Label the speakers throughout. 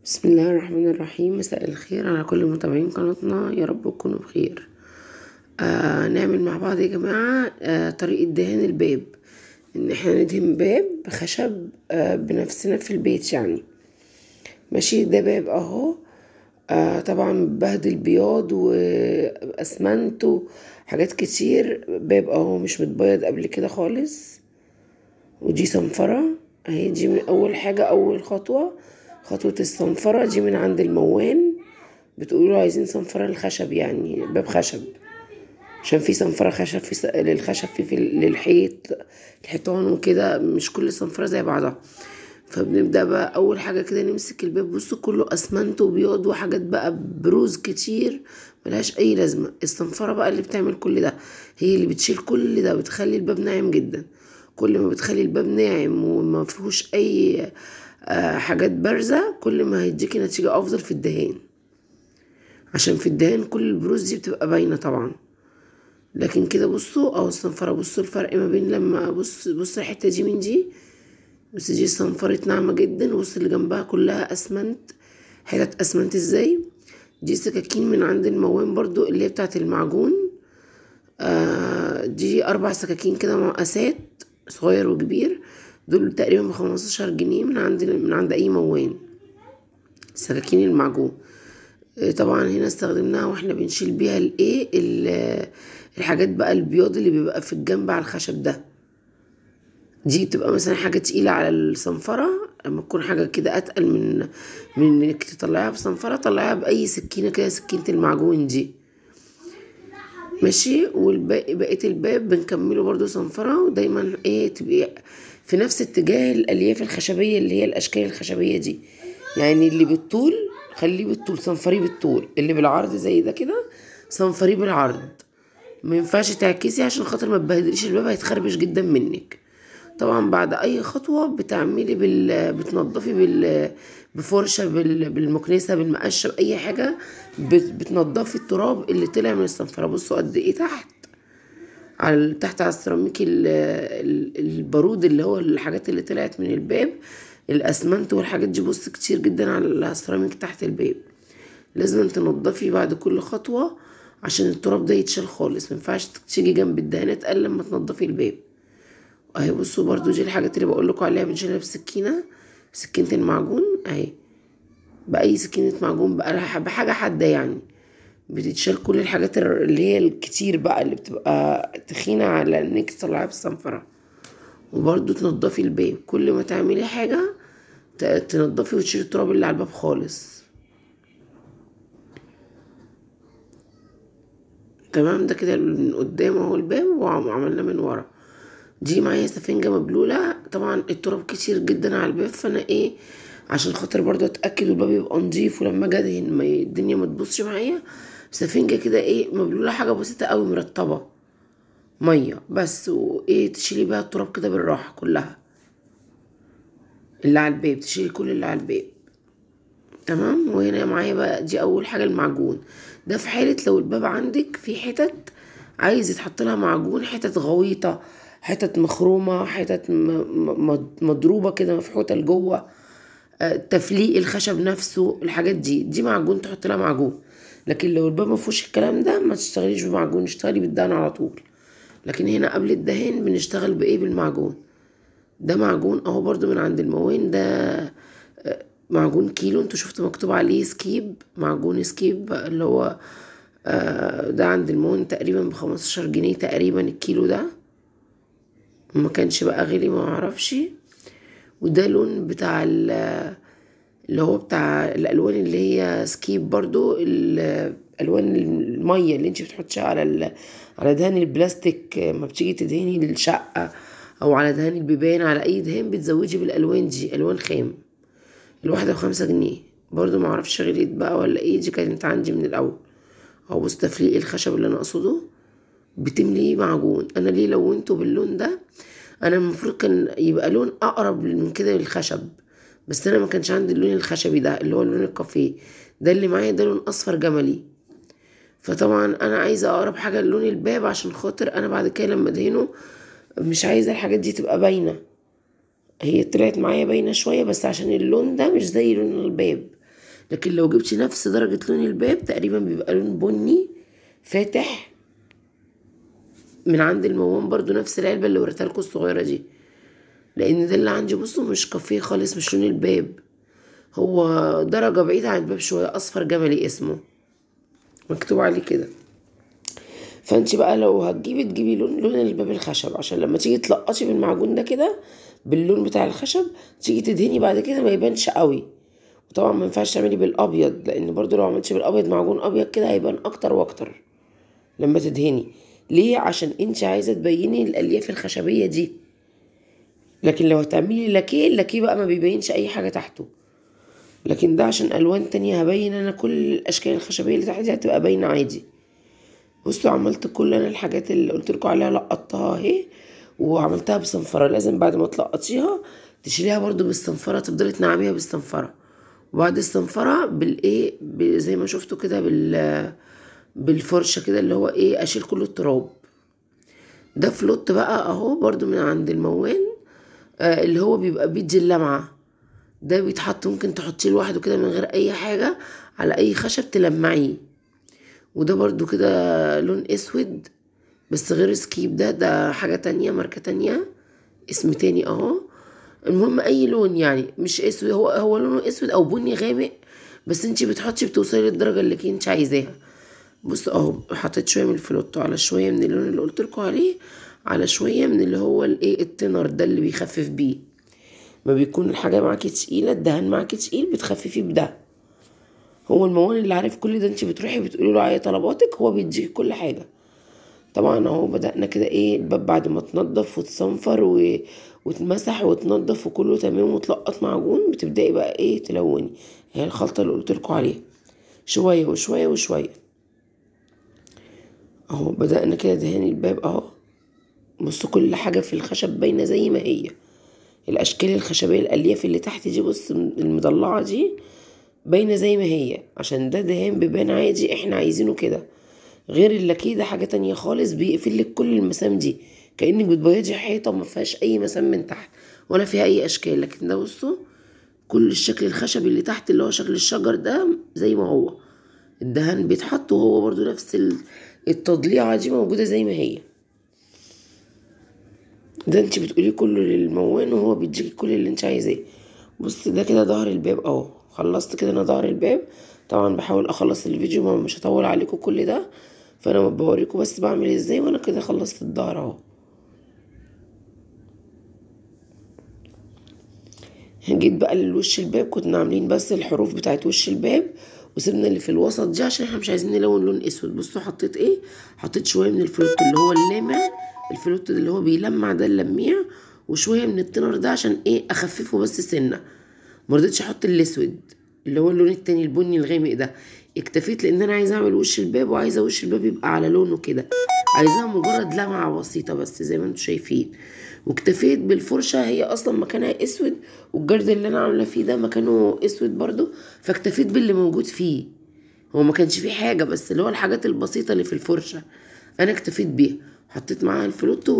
Speaker 1: بسم الله الرحمن الرحيم. مساء الخير على كل متابعين قناتنا، يا رب تكونوا بخير. نعمل مع بعض يا جماعة طريقة دهان الباب، ان احنا ندهن باب بخشب بنفسنا في البيت يعني. ماشي، ده باب اهو. طبعا بهدل بياض واسمنت وحاجات كتير. باب اهو مش متبيض قبل كده خالص، ودي صنفرة اهي. دي من اول حاجة، اول خطوة الصنفرة دي من عند الموان. بتقولوا عايزين صنفرة للخشب، يعني باب خشب، عشان في صنفرة خشب للخشب للحيط، الحيطان وكده. مش كل صنفرة زي بعضها. فبنبدأ بقى أول حاجة كده نمسك الباب. بصوا كله أسمنت وبياض وحاجات بقى بروز كتير ملهاش أي لازمة. الصنفرة بقى اللي بتعمل كل ده، هي اللي بتشيل كل ده، بتخلي الباب ناعم جدا. كل ما بتخلي الباب ناعم وما فيهوش أي حاجات بارزة، كل ما هيديكي نتيجة أفضل في الدهان. عشان في الدهان كل البروز دي بتبقى باينة طبعا. لكن كده بصوا اهو الصنفرة، بصوا الفرق ما بين لما بص الحتة دي من دي. بس دي صنفرة ناعمة جدا. بص اللي جنبها كلها اسمنت، حتت اسمنت ازاي. دي سكاكين من عند الموان برضو، اللي هي بتاعت المعجون. دي 4 سكاكين كده مقاسات، صغير وكبير. دول تقريبا ب15 جنيه من عند اي موان، سكاكين المعجون. طبعا هنا استخدمناها واحنا بنشيل بيها الحاجات بقى، البياض اللي بيبقى في الجنب على الخشب ده. دي بتبقى مثلا حاجة تقيلة على الصنفرة. لما تكون حاجة كده اتقل من انك تطلعيها بصنفرة، طلعيها بأي سكينة كده، سكينة المعجون دي. ماشي. والباقي بقية الباب بنكمله برضو صنفرة. ودايما تبقي في نفس اتجاه الألياف الخشبية، اللي هي الأشكال الخشبية دي. يعني اللي بالطول خليه بالطول، صنفريه بالطول. اللي بالعرض زي ده كده صنفريه بالعرض. ما ينفعش تعكسي عشان خاطر ما تبهدليش الباب، هيتخربش جدا منك. طبعا بعد اي خطوة بتعملي بتنضفي بفرشة، بالمكنسة، بالمقشة، بأي حاجة. بتنضفي التراب اللي طلع من الصنفرة. بصوا قد ايه تحت تحت على السيراميك، البارود اللي هو الحاجات اللي طلعت من الباب، الاسمنت والحاجات دي. بص كتير جدا على السيراميك تحت الباب. لازم تنضفي بعد كل خطوة عشان التراب ده يتشال خالص. مينفعش تيجي جنب الدهانات الا لما تنضفي الباب. اهي بصوا برضو دي الحاجات اللي بقولكوا عليها، بنشيلها بسكينة المعجون اهي. بأي سكينة معجون بقى، بحاجة حادة يعني. بتتشال كل الحاجات اللي هي الكتير بقى، اللي بتبقى تخينة على انك تطلعيها بالصنفرة. وبرضو تنضفي الباب. كل ما تعملي حاجة تنضفي وتشيلي التراب اللي على الباب خالص. تمام. ده كده من قدام اهو الباب، وعملنا من ورا. دي معايا سفنجة مبلولة. طبعا التراب كتير جدا على الباب، فانا عشان خاطر برضو اتأكد والباب يبقى نضيف، ولما اجي ادهن الدنيا ما تبصش معايا، سفنجة كده مبلولة، حاجة بسيطة قوي، مرطبة مية بس. تشيلي بيها التراب كده بالراحة كلها اللي على الباب. تشيلي كل اللي على الباب. تمام. وهنا معايا بقى دي اول حاجة المعجون. ده في حالة لو الباب عندك في حتت عايز يتحط لها معجون، حتت غويطة، حتت مخرومة، حتت مضروبة كده، مفحوطة لجوه. تفليق الخشب نفسه، الحاجات دي معجون تحط لها معجون. لكن لو الباب ما فيهوش الكلام ده، ما تشتغليش بمعجون، اشتغلي بالدهان على طول. لكن هنا قبل الدهان بنشتغل بالمعجون. ده معجون اهو برضو من عند الموين. ده معجون كيلو. انتوا شفتوا مكتوب عليه سكيب، معجون سكيب اللي هو ده عند المون تقريبا ب15 جنيه تقريبا الكيلو ده. وما كانش بقى غالي، ما اعرفش. وده لون بتاع اللي هو بتاع الالوان اللي هي سكيب برضو، الالوان المية اللي انت بتحطيها على دهان البلاستيك. ما بتيجي تدهني الشقة او على دهان البيبان، على اي دهان بتزوجي بالالوان دي، الوان خام. الواحدة ب5 جنيه برضو. معرفش غليت بقى ولا دي كانت عندي من الاول. او بص تفليق الخشب اللي انا اقصده، بتمليه معجون. انا ليه لونته باللون ده؟ انا المفروض كان يبقى لون اقرب من كده للخشب، بس انا ما كانش عندي اللون الخشبي ده اللي هو لون الكافيه. ده اللي معايا ده لون اصفر جملي. فطبعا انا عايزه اقرب حاجه للون الباب، عشان خاطر انا بعد كده لما ادهنه مش عايزه الحاجات دي تبقى باينه. هي طلعت معايا باينه شويه، بس عشان اللون ده مش زي لون الباب. لكن لو جبتي نفس درجة لون الباب تقريبا بيبقى لون بني فاتح من عند الموان، برضو نفس العلبة اللي وريتها لكم الصغيرة دي، لان ده اللي عندي بصوا مش كافيه خالص، مش لون الباب، هو درجة بعيدة عن الباب شوية، اصفر جملي اسمه مكتوب عليه كده. فانت بقى لو هتجيبي تجيبي لون الباب الخشب، عشان لما تيجي تلقطي بالمعجون ده كده باللون بتاع الخشب تيجي تدهني بعد كده ما يبانش قوي. وطبعا ما ينفعش تعملي بالابيض، لان برضو لو عملتي بالابيض معجون ابيض كده هيبان اكتر واكتر لما تدهني. ليه؟ عشان انت عايزه تبيني الالياف الخشبيه دي. لكن لو هتعملي لاكيه، اللاكيه بقى ما بيبينش اي حاجه تحته، لكن ده عشان الوان تانية هبين انا كل الاشكال الخشبيه اللي تحت دي هتبقى باينه عادي. بصوا عملت كل انا الحاجات اللي قلت لكم عليها لقطتها اهي، وعملتها بصنفره. لازم بعد ما تلقطيها تشيليها برضو بالصنفره، تفضلي تنعميها بالصنفره، وبعد الصنفره بالايه زي ما شفتوا كده بالفرشه كده اللي هو ايه اشيل كل التراب ده. فلوت بقى اهو برضو من عند الموان، اللي هو بيبقى بيدي اللمعه ده، بيتحط ممكن تحطيه لوحده كده من غير اي حاجه على اي خشب تلمعيه. وده برضو كده لون اسود بس غير سكيب، ده حاجة تانية ماركة تانية اسم تاني اهو. المهم اي لون يعني مش اسود، هو لونه اسود او بني غامق، بس انتي بتحطي بتوصلي للدرجة اللي انتي عايزاها. بص اهو حطيت شوية من الفلوتو على شوية من اللون اللي قلتلكوا عليه، على شوية من اللي هو الايه التنر ده اللي بيخفف بيه. ما بيكون الحاجة معاكي تقيلة، الدهان معاكي تقيل بتخففيه بده. هو الموان اللي عارف كل ده، انتي بتروحي بتقولي له على طلباتك هو بيديكي كل حاجة. طبعا اهو بدأنا كده ايه الباب بعد ما تنضف وتصنفر وتمسح وتنضف وكله تمام وتلقط معجون، بتبدأي بقى ايه تلوني. هي الخلطة اللي قلتلكوا عليها شوية وشوية وشوية. اهو بدأنا كده دهاني الباب اهو. بصوا كل حاجة في الخشب باينة زي ما هي، الاشكال الخشبية الالياف اللي تحت دي بص المضلعة دي باينة زي ما هي، عشان ده دهان بيبان عادي احنا عايزينه كده. غير اللاكيه ده حاجة تانية خالص، بيقفلك كل المسام دي كأنك بتبيضي حيطة ما فيهاش اي مسام من تحت ولا فيها اي اشكال. لكن ده بصوا كل الشكل الخشبي اللي تحت اللي هو شكل الشجر ده زي ما هو، الدهان بيتحط وهو برضو نفس التضليعة دي موجودة زي ما هي. ده انت بتقولي كله للموان وهو بيديكي كل اللي انت عايزاه. بص ده كده ظهر الباب اهو، خلصت كده انا ظهر الباب. طبعا بحاول اخلص الفيديو ما مش هطول عليكم كل ده، فانا بوريكم بس بعمل ازاي. وانا كده خلصت الظهر اهو. جيت بقى لوش الباب، كنا عاملين بس الحروف بتاعت وش الباب وسيبنا اللي في الوسط دي عشان احنا مش عايزين نلون لون اسود. بصوا حطيت ايه، حطيت شويه من الفلوت اللي هو اللامع، الفلوت اللي هو بيلمع ده اللميع، وشويه من التنر ده عشان ايه اخففه بس سنه. مرضتش احط الاسود اللي هو اللون التاني البني الغامق ده، اكتفيت لان انا عايزه اعمل وش الباب وعايزه وش الباب يبقى على لونه كده، عايزاها مجرد لمعه بسيطه بس زي ما انتم شايفين. واكتفيت بالفرشه، هي اصلا مكانها اسود والجرد اللي انا عامله فيه ده مكانه اسود برضو، فاكتفيت باللي موجود فيه. هو ما كانش فيه حاجه بس اللي هو الحاجات البسيطه اللي في الفرشه انا اكتفيت بيها. حطيت معاها الفلوتو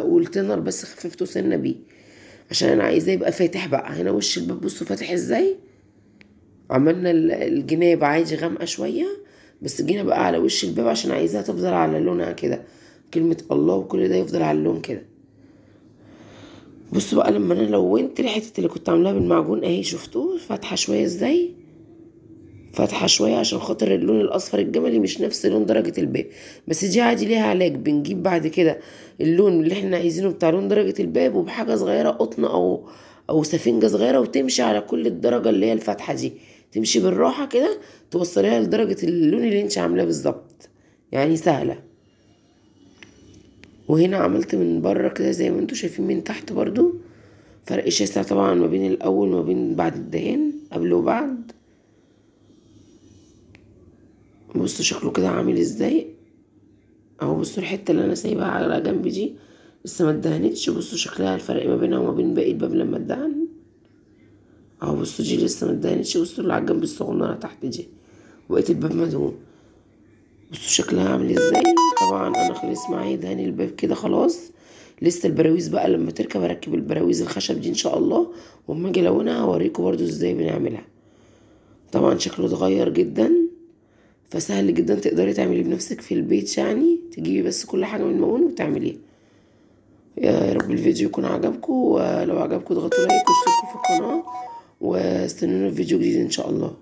Speaker 1: والتنر بس خففته سنه بيه عشان انا عايزاه يبقى فاتح. بقى هنا وش الباب بصوا فاتح ازاي، عملنا الجناب عادي غامقه شويه، بس جينا بقى على وش الباب عشان عايزاها تفضل على لونها كده، كلمه الله وكل ده يفضل على اللون كده. بصوا بقى لما انا لونت الحته اللي كنت عاملاها بالمعجون اهي، شفتوه فاتحه شويه ازاي، فاتحه شويه عشان خاطر اللون الاصفر الجملي مش نفس لون درجه الباب. بس دي عادي ليها علاج، بنجيب بعد كده اللون اللي احنا عايزينه بتاع لون درجه الباب وبحاجه صغيره قطن او سفنجه صغيره وتمشي على كل الدرجه اللي هي الفاتحه دي، تمشي بالراحه كده توصليها لدرجه اللون اللي انت عاملاه بالظبط، يعني سهله. وهنا عملت من بره كده زي ما انتوا شايفين من تحت برضو فرق شاسع طبعا ما بين الاول وما بين بعد الدهان، قبل وبعد. بصوا شكله كده عامل ازاي اهو. بصوا الحته اللي انا سايبها على جنب دي لسه ما اتدهنتش، بصوا شكلها الفرق ما بينها وما بين باقي الباب لما اتدهن اهو. بصوا دي لسه ما اتدهنتش، بصوا اللي على الجنب الصغننه تحت دي وبقيت الباب مدهون. بصوا شكلها عامل ازاي. طبعا انا خلص معايا دهان الباب كده خلاص، لسه البراويز بقى لما تركب اركب البراويز الخشب دي ان شاء الله، واما اجي الونها هوريكم برضو ازاي بنعملها. طبعا شكله اتغير جدا، فسهل جدا تقدري تعمليه بنفسك في البيت. يعني تجيبي بس كل حاجة من المون وتعمليها. يا رب الفيديو يكون عجبكم، ولو عجبكم اضغطوا لايك واشتركوا في القناة، واستنونا في فيديو جديد ان شاء الله.